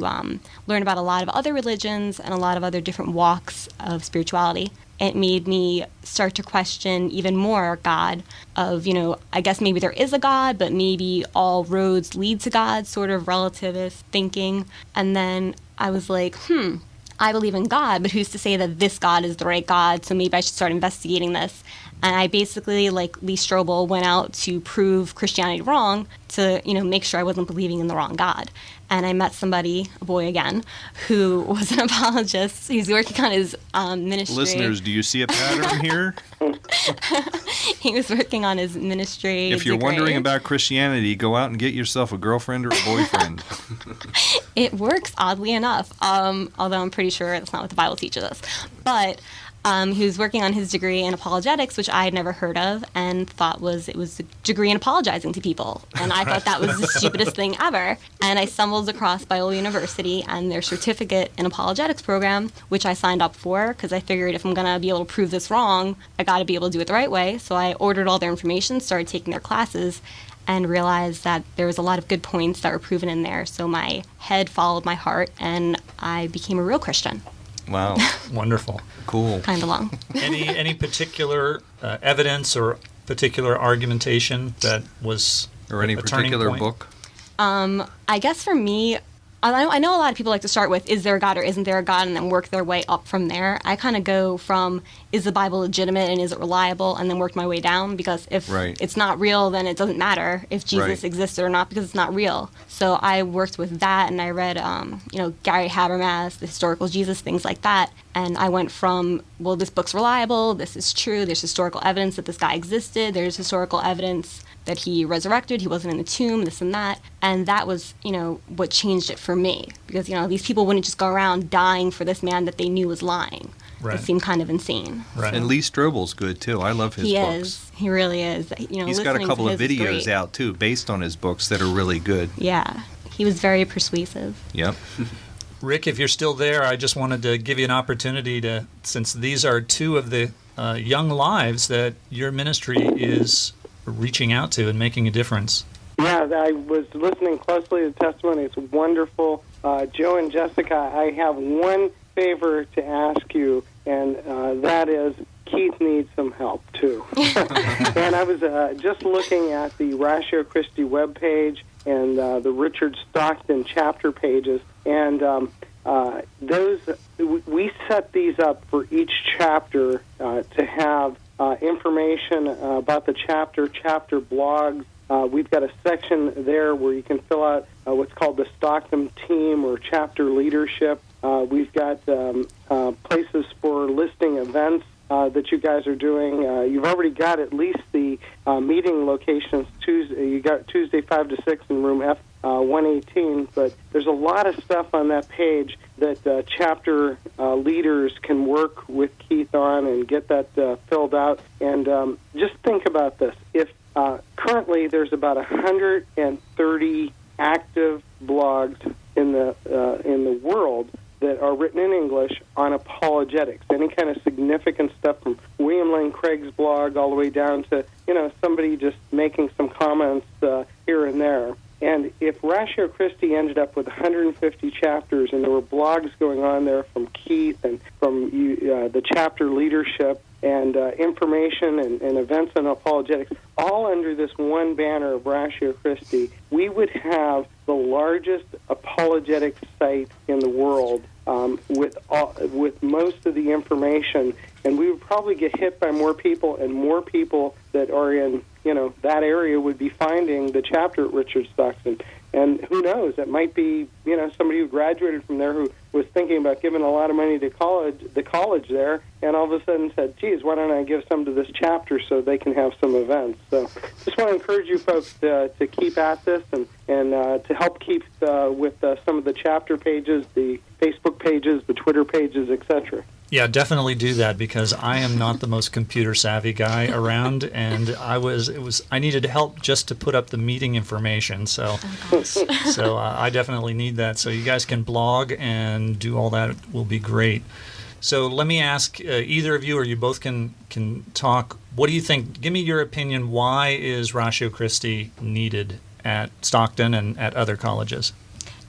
[SPEAKER 5] learn about a lot of other religions and a lot of other different walks of spirituality. It made me start to question even more God of, I guess maybe there is a God, but maybe all roads lead to God, sort of relativist thinking. And then I was like, I believe in God, but who's to say that this God is the right God? So maybe I should start investigating this. And I basically, like Lee Strobel, went out to prove Christianity wrong to, make sure I wasn't believing in the wrong God. And I met somebody, a boy again, who was an apologist. He's working on his ministry.
[SPEAKER 2] Listeners, do you see a pattern here?
[SPEAKER 5] He was working on his ministry
[SPEAKER 2] If you're
[SPEAKER 5] degree.
[SPEAKER 2] wondering about Christianity, go out and get yourself a girlfriend or a boyfriend.
[SPEAKER 5] It works, oddly enough, although I'm pretty sure that's not what the Bible teaches us. But he was working on his degree in apologetics, which I had never heard of, and thought it was a degree in apologizing to people. And I thought that was the stupidest thing ever. And I stumbled across Biola University and their certificate in apologetics program, which I signed up for because I figured if I'm going to be able to prove this wrong, I got to be able to do it the right way. So I ordered all their information, started taking their classes, and realized that there was a lot of good points that were proven in there. So my head followed my heart, and I became a real Christian.
[SPEAKER 2] Wow.
[SPEAKER 1] Wonderful.
[SPEAKER 2] Cool.
[SPEAKER 5] Kind of long.
[SPEAKER 1] Any particular evidence or particular argumentation that was
[SPEAKER 2] Or any
[SPEAKER 1] a turning
[SPEAKER 2] particular
[SPEAKER 1] point?
[SPEAKER 2] book?
[SPEAKER 5] I guess for me, I know a lot of people like to start with, is there a God or isn't there a God, and then work their way up from there. I kind of go from, is the Bible legitimate and is it reliable, and then work my way down, because if it's not real, then it doesn't matter if Jesus existed or not, because it's not real. So I worked with that, and I read, Gary Habermas, The Historical Jesus, things like that. And I went from, well, this book's reliable, this is true, there's historical evidence that this guy existed, there's historical evidence that he resurrected, he wasn't in the tomb, this and that. And that was, what changed it for me. Because, these people wouldn't just go around dying for this man that they knew was lying.
[SPEAKER 1] Right.
[SPEAKER 5] It seemed kind of insane.
[SPEAKER 1] Right.
[SPEAKER 2] And Lee Strobel's good, too. I love his
[SPEAKER 5] He
[SPEAKER 2] books.
[SPEAKER 5] is. He really is.
[SPEAKER 2] He's got a couple of videos out, too, based on his books that are really good.
[SPEAKER 5] Yeah. He was very persuasive.
[SPEAKER 2] Yep.
[SPEAKER 1] Rick, if you're still there, I just wanted to give you an opportunity to, since these are two of the young lives that your ministry is reaching out to and making a difference.
[SPEAKER 3] Yeah, I was listening closely to the testimony. It's wonderful. Joe and Jessica, I have one favor to ask you, and that is Keith needs some help, too. And I was just looking at the Ratio Christi webpage and the Richard Stockton chapter pages, and we set these up for each chapter to have information about the chapter blogs. We've got a section there where you can fill out what's called the Stockton team or chapter leadership. We've got places for listing events that you guys are doing. You've already got at least the meeting locations. You got Tuesday 5 to 6 in room F 118, but there's a lot of stuff on that page that chapter leaders can work with Keith on and get that filled out. And just think about this. If currently there's about 130 active blogs in the world that are written in English on apologetics, any kind of significant stuff from William Lane Craig's blog all the way down to, somebody just making some comments here and there. And if Ratio Christi ended up with 150 chapters and there were blogs going on there from Keith and from the chapter leadership and information and events on apologetics, all under this one banner of Ratio Christi, we would have the largest apologetic site in the world with most of the information, and we would probably get hit by more people, and more people that are in that area would be finding the chapter at Richard Stockton. And who knows, it might be somebody who graduated from there who was thinking about giving a lot of money to the college there, and all of a sudden said, geez, why don't I give some to this chapter so they can have some events. So just want to encourage you folks to keep at this and to help keep with some of the chapter pages, the Facebook pages, the Twitter pages, etc.
[SPEAKER 1] Yeah, definitely do that, because I am not the most computer savvy guy around, and I needed help just to put up the meeting information. So, I definitely need that. So you guys can blog and do all that. It will be great. So let me ask either of you, or you both can talk. What do you think? Give me your opinion. Why is Ratio Christi needed at Stockton and at other colleges?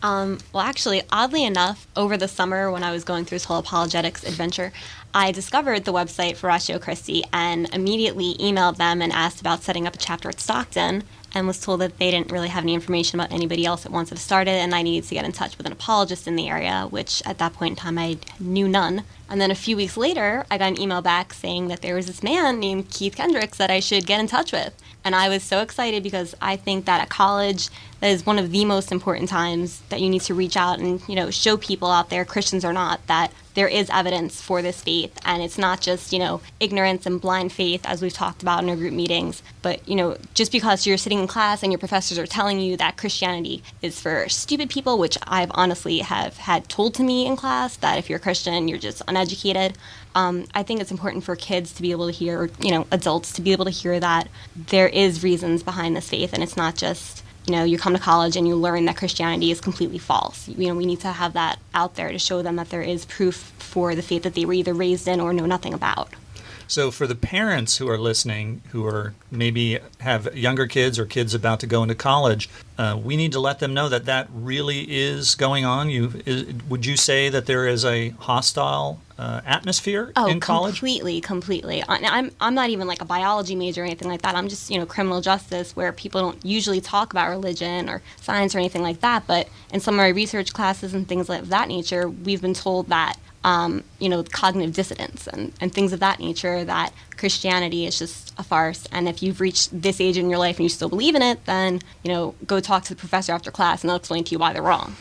[SPEAKER 5] Well, actually, oddly enough, over the summer when I was going through this whole apologetics adventure, I discovered the website for Ratio Christi and immediately emailed them and asked about setting up a chapter at Stockton, and was told that they didn't really have any information about anybody else that once it started, and I needed to get in touch with an apologist in the area, which at that point in time I knew none. And then a few weeks later, I got an email back saying that there was this man named Keith Kendricks that I should get in touch with. And I was so excited, because I think that at college, that is one of the most important times that you need to reach out and, show people out there, Christians or not, that there is evidence for this faith. And it's not just, ignorance and blind faith, as we've talked about in our group meetings. But, just because you're sitting in class and your professors are telling you that Christianity is for stupid people, which I've honestly have had told to me in class, that if you're a Christian, you're just uneducated. I think it's important for kids to be able to hear, or, adults to be able to hear that there is reasons behind this faith, and it's not just, you come to college and you learn that Christianity is completely false. We need to have that out there to show them that there is proof for the faith that they were either raised in or know nothing about.
[SPEAKER 1] So for the parents who are listening, who are maybe have younger kids or kids about to go into college, we need to let them know that that really is going on. Would you say that there is a hostile atmosphere in college?
[SPEAKER 5] Completely. I'm not even like a biology major or anything like that. I'm just, criminal justice, where people don't usually talk about religion or science or anything like that. But in some of my research classes and things like that nature, we've been told that cognitive dissonance and things of that nature, that Christianity is just a farce. And if you've reached this age in your life and you still believe in it, then, go talk to the professor after class and they'll explain to you why they're wrong.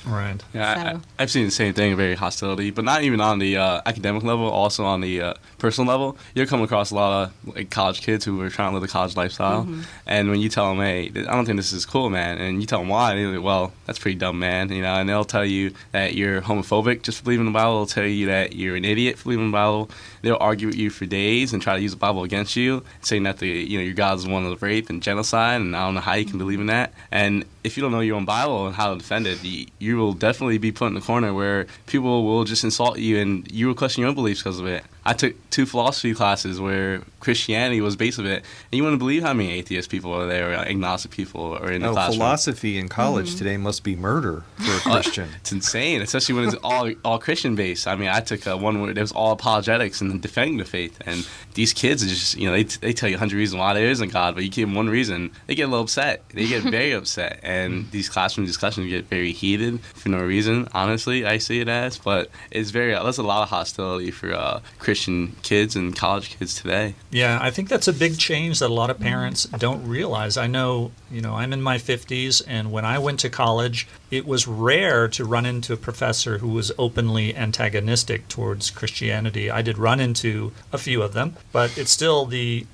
[SPEAKER 1] Right.
[SPEAKER 4] Yeah, I've seen the same thing, very hostility, but not even on the academic level, also on the personal level. You'll come across a lot of college kids who are trying to live the college lifestyle, and when you tell them, hey, I don't think this is cool, man, and you tell them why, they're like, well, that's pretty dumb, man, and they'll tell you that you're homophobic just for believing in the Bible. They'll tell you that you're an idiot for believing in the Bible. They'll argue with you for days and try to use the Bible against you, saying that your God is one of rape and genocide, and I don't know how you can believe in that. And if you don't know your own Bible and how to defend it, you will definitely be put in a corner where people will just insult you and you will question your own beliefs because of it. I took 2 philosophy classes where Christianity was based of it, and you wouldn't believe how many atheist people are there, or agnostic people are in the classroom.
[SPEAKER 2] Philosophy in college today must be murder for a Christian.
[SPEAKER 4] It's insane, especially when it's all Christian based. I mean, I took one where there was all apologetics and defending the faith, and these kids are just, they tell you 100 reasons why there isn't God, but you give them one reason, they get a little upset. They get very upset, and these classroom discussions get very heated for no reason. Honestly, I see it as, but there's a lot of hostility for Christian kids and college kids today.
[SPEAKER 1] Yeah, I think that's a big change that a lot of parents don't realize. I know, I'm in my 50s, and when I went to college, it was rare to run into a professor who was openly antagonistic towards Christianity. I did run into a few of them, but it's still the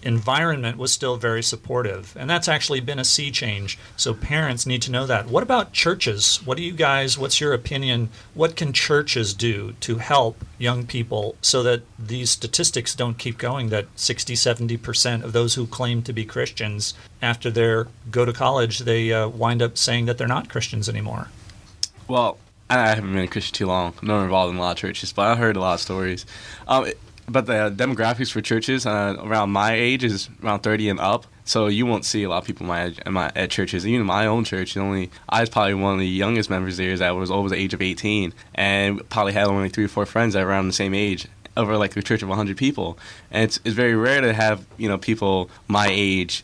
[SPEAKER 1] environment was still very supportive. And that's actually been a sea change. So parents need to know that. What about churches? What's your opinion? What can churches do to help young people so that these statistics don't keep going, that 60-70% of those who claim to be Christians, after they go to college, they wind up saying that they're not Christians anymore?
[SPEAKER 4] Well, I haven't been a Christian too long. I'm not involved in a lot of churches, but I heard a lot of stories. But the demographics for churches around my age is around 30 and up. So you won't see a lot of people at churches. Even my own church, I was probably one of the youngest members there that was over the age of 18, and probably had only 3 or 4 friends that were around the same age over like a church of 100 people. And it's very rare to have people my age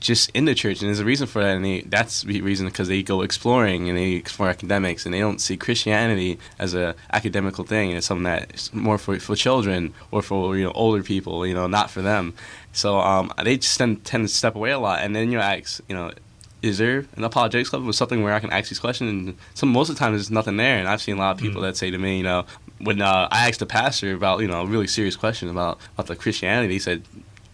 [SPEAKER 4] just in the church, and there's a reason for that, and that's the reason because they go exploring and they explore academics, and they don't see Christianity as a academical thing. It's something that's more for children or for older people, not for them. So they just tend to step away a lot, and then you ask, is there an apologetics club with something where I can ask these questions? And most of the time there's nothing there, and I've seen a lot of people that say to me, when I asked the pastor about a really serious question about the Christianity, he said,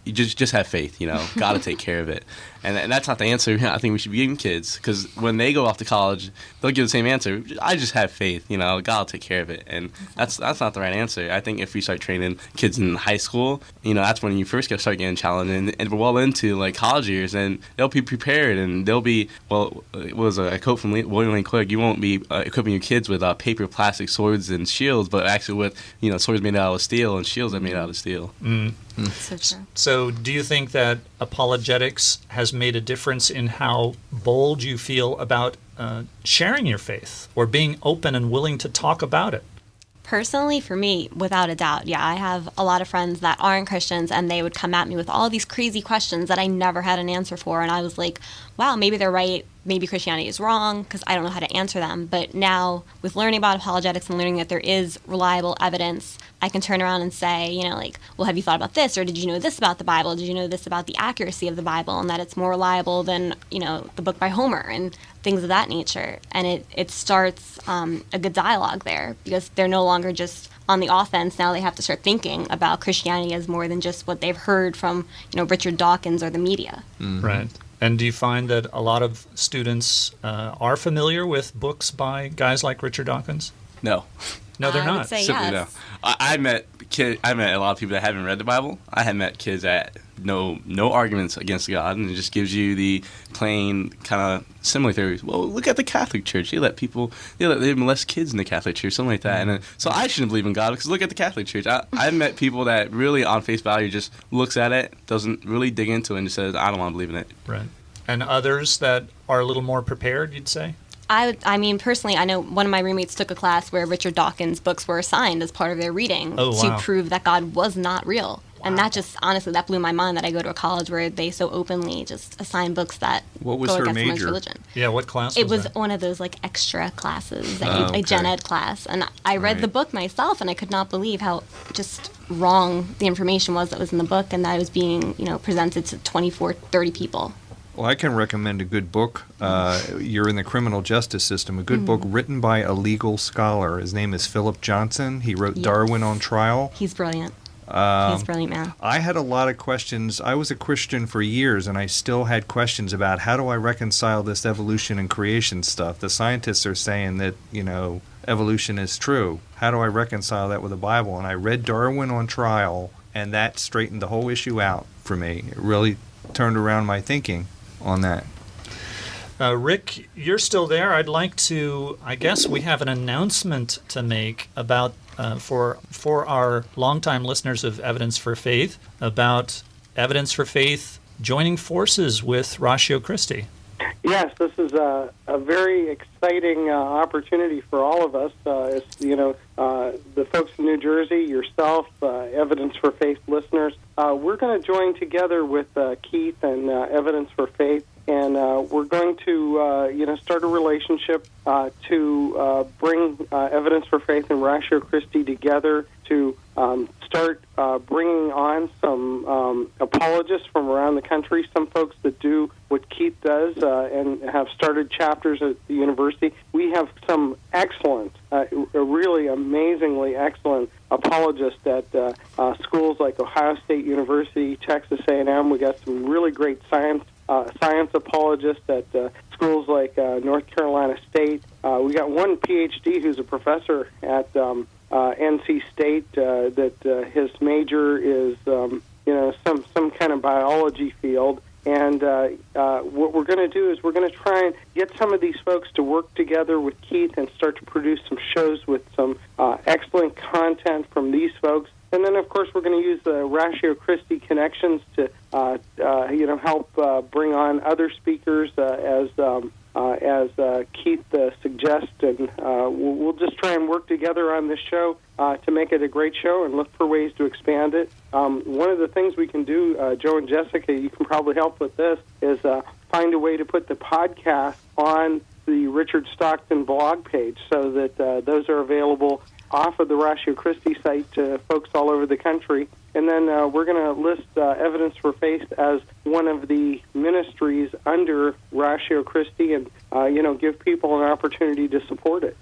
[SPEAKER 4] you just have faith, God will take care of it. And that's not the answer I think we should be giving kids, because when they go off to college, they'll give the same answer. I just have faith, God will take care of it. And that's not the right answer. I think if we start training kids in high school, that's when you first start getting challenged, and we're well into like college years, and they'll be prepared, and they'll be, well, it was a quote from William Lane Craig, you won't be equipping your kids with paper, plastic, swords, and shields, but actually with, swords made out of steel and shields are made out of steel.
[SPEAKER 5] So true.
[SPEAKER 1] So do you think that apologetics has made a difference in how bold you feel about sharing your faith or being open and willing to talk about it?
[SPEAKER 5] Personally, for me, without a doubt, yeah, I have a lot of friends that aren't Christians, and they would come at me with all these crazy questions that I never had an answer for, and I was like, wow, maybe they're right, maybe Christianity is wrong, because I don't know how to answer them. But now, with learning about apologetics and learning that there is reliable evidence, I can turn around and say, well, have you thought about this, or did you know this about the Bible? Did you know this about the accuracy of the Bible, and that it's more reliable than, the book by Homer, and things of that nature. And it starts a good dialogue there, because they're no longer just on the offense. Now they have to start thinking about Christianity as more than just what they've heard from, Richard Dawkins or the media.
[SPEAKER 2] Mm-hmm.
[SPEAKER 1] Right. And do you find that a lot of students are familiar with books by guys like Richard Dawkins?
[SPEAKER 4] No.
[SPEAKER 1] No, they're
[SPEAKER 5] I
[SPEAKER 1] not.
[SPEAKER 5] would say
[SPEAKER 4] Simply
[SPEAKER 5] yes.
[SPEAKER 4] no. I met a lot of people that haven't read the Bible. I have met kids that no arguments against God, and it just gives you the plain kind of similar theories. Well, look at the Catholic Church. They molest kids in the Catholic Church, something like that. And so I shouldn't believe in God because look at the Catholic Church. I've met people that really, on face value, just looks at it, doesn't really dig into it, and just says, I don't want to believe in it.
[SPEAKER 1] Right. And others that are a little more prepared, you'd say?
[SPEAKER 5] I mean, personally, I know one of my roommates took a class where Richard Dawkins' books were assigned as part of their reading to prove that God was not real. Wow. And that just, honestly, that blew my mind that I go to a college where they so openly just assign books that
[SPEAKER 2] what was
[SPEAKER 5] go
[SPEAKER 2] her
[SPEAKER 5] against
[SPEAKER 2] major?
[SPEAKER 5] someone's religion.
[SPEAKER 1] Yeah, what class
[SPEAKER 5] It was
[SPEAKER 1] that?
[SPEAKER 5] one of those, extra classes,
[SPEAKER 2] okay.
[SPEAKER 5] a gen ed class. And I read the book myself, and I could not believe how just wrong the information was that was in the book, and that it was being, presented to 24, 30 people.
[SPEAKER 2] Well, I can recommend a good book. You're in the criminal justice system. A good book written by a legal scholar. His name is Philip Johnson. He wrote Darwin on Trial.
[SPEAKER 5] He's brilliant. He's a brilliant man.
[SPEAKER 2] I had a lot of questions. I was a Christian for years, and I still had questions about how do I reconcile this evolution and creation stuff. The scientists are saying that, evolution is true. How do I reconcile that with the Bible? And I read Darwin on Trial, and that straightened the whole issue out for me. It really turned around my thinking on that.
[SPEAKER 1] Rick, you're still there. I'd like to, I guess we have an announcement to make about, for our longtime listeners of Evidence for Faith, about Evidence for Faith joining forces with Ratio Christi.
[SPEAKER 3] Yes, this is a very exciting opportunity for all of us. The folks in New Jersey, yourself, Evidence for Faith listeners, we're going to join together with Keith and Evidence for Faith, and we're going to, start a relationship to bring Evidence for Faith and Ratio Christi together to start bringing on some apologists from around the country, some folks that do what Keith does and have started chapters at the university. We have some excellent, really amazingly excellent apologists at schools like Ohio State University, Texas A&M. We got some really great science apologists at schools like North Carolina State. We got one PhD who's a professor at NC State that his major is some kind of biology field. And what we're going to do is we're going to try and get some of these folks to work together with Keith and start to produce some shows with some excellent content from these folks. And then, of course, we're going to use the Ratio Christi connections to, help bring on other speakers as Keith suggests. And we'll just try and work together on this show to make it a great show and look for ways to expand it. One of the things we can do, Joe and Jessica, you can probably help with this, is find a way to put the podcast on the Richard Stockton blog page so that those are available off of the Ratio Christi site to folks all over the country. And then we're going to list Evidence for Faith as one of the ministries under Ratio Christi and, give people an opportunity to support it.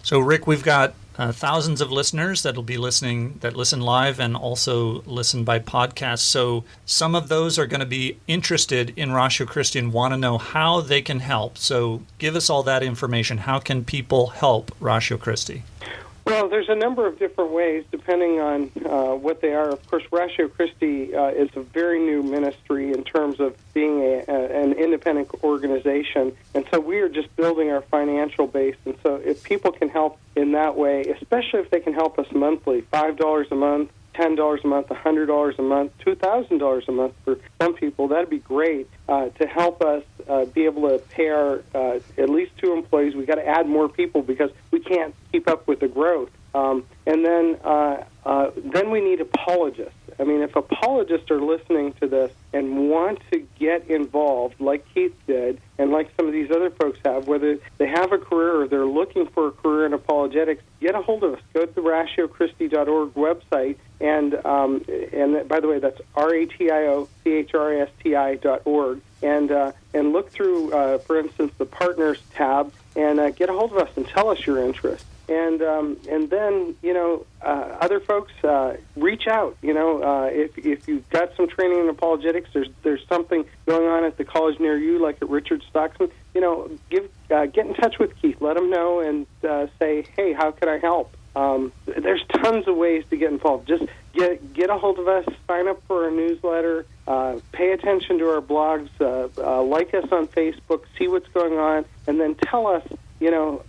[SPEAKER 1] So, Rick, we've got thousands of listeners that'll be listening, that listen live and also listen by podcast. So some of those are going to be interested in Ratio Christi and want to know how they can help. So give us all that information. How can people help Ratio Christi?
[SPEAKER 3] Well, there's a number of different ways, depending on what they are. Of course, Ratio Christi is a very new ministry in terms of being an independent organization, and so we are just building our financial base. And so if people can help in that way, especially if they can help us monthly, $5 a month, $10 a month, $100 a month, $2,000 a month for some people, that'd be great to help us be able to pay our at least 2 employees. We've got to add more people because we can't keep up with the growth. And then we need apologists. I mean, if apologists are listening to this and want to get involved, like Keith did, and like some of these other folks have, whether they have a career or they're looking for a career in apologetics, get a hold of us. Go to the ratiochristi.org website, and by the way, that's ratiochristi.org, and look through, for instance, the Partners tab, and get a hold of us and tell us your interest. And then, other folks, reach out. If you've got some training in apologetics, there's something going on at the college near you, like at Richard Stockton, get in touch with Keith. Let him know and say, hey, how can I help? There's tons of ways to get involved. Just get a hold of us, sign up for our newsletter, pay attention to our blogs, like us on Facebook, see what's going on, and then tell us,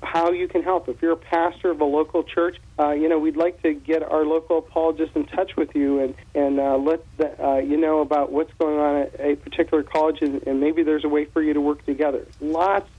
[SPEAKER 3] how you can help. If you're a pastor of a local church, we'd like to get our local apologists in touch with you and let you know about what's going on at a particular college, and maybe there's a way for you to work together. Lots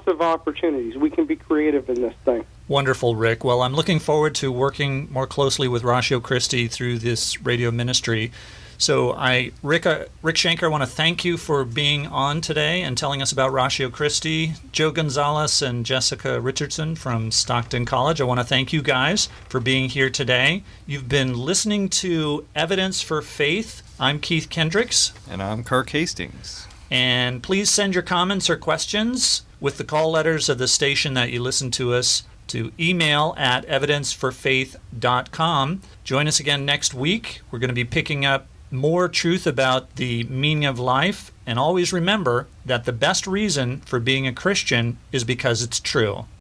[SPEAKER 3] of opportunities. We can be creative in this thing.
[SPEAKER 1] Wonderful, Rick. Well, I'm looking forward to working more closely with Ratio Christi through this radio ministry. So Rick Shanker, I want to thank you for being on today and telling us about Ratio Christi. Joe Gonzalez and Jessica Richardson from Stockton College, I want to thank you guys for being here today. You've been listening to Evidence for Faith. I'm Keith Kendricks.
[SPEAKER 2] And I'm Kirk Hastings.
[SPEAKER 1] And please send your comments or questions with the call letters of the station that you listen to us to email at evidenceforfaith.com. Join us again next week. We're going to be picking up more truth about the meaning of life. And always remember that the best reason for being a Christian is because it's true.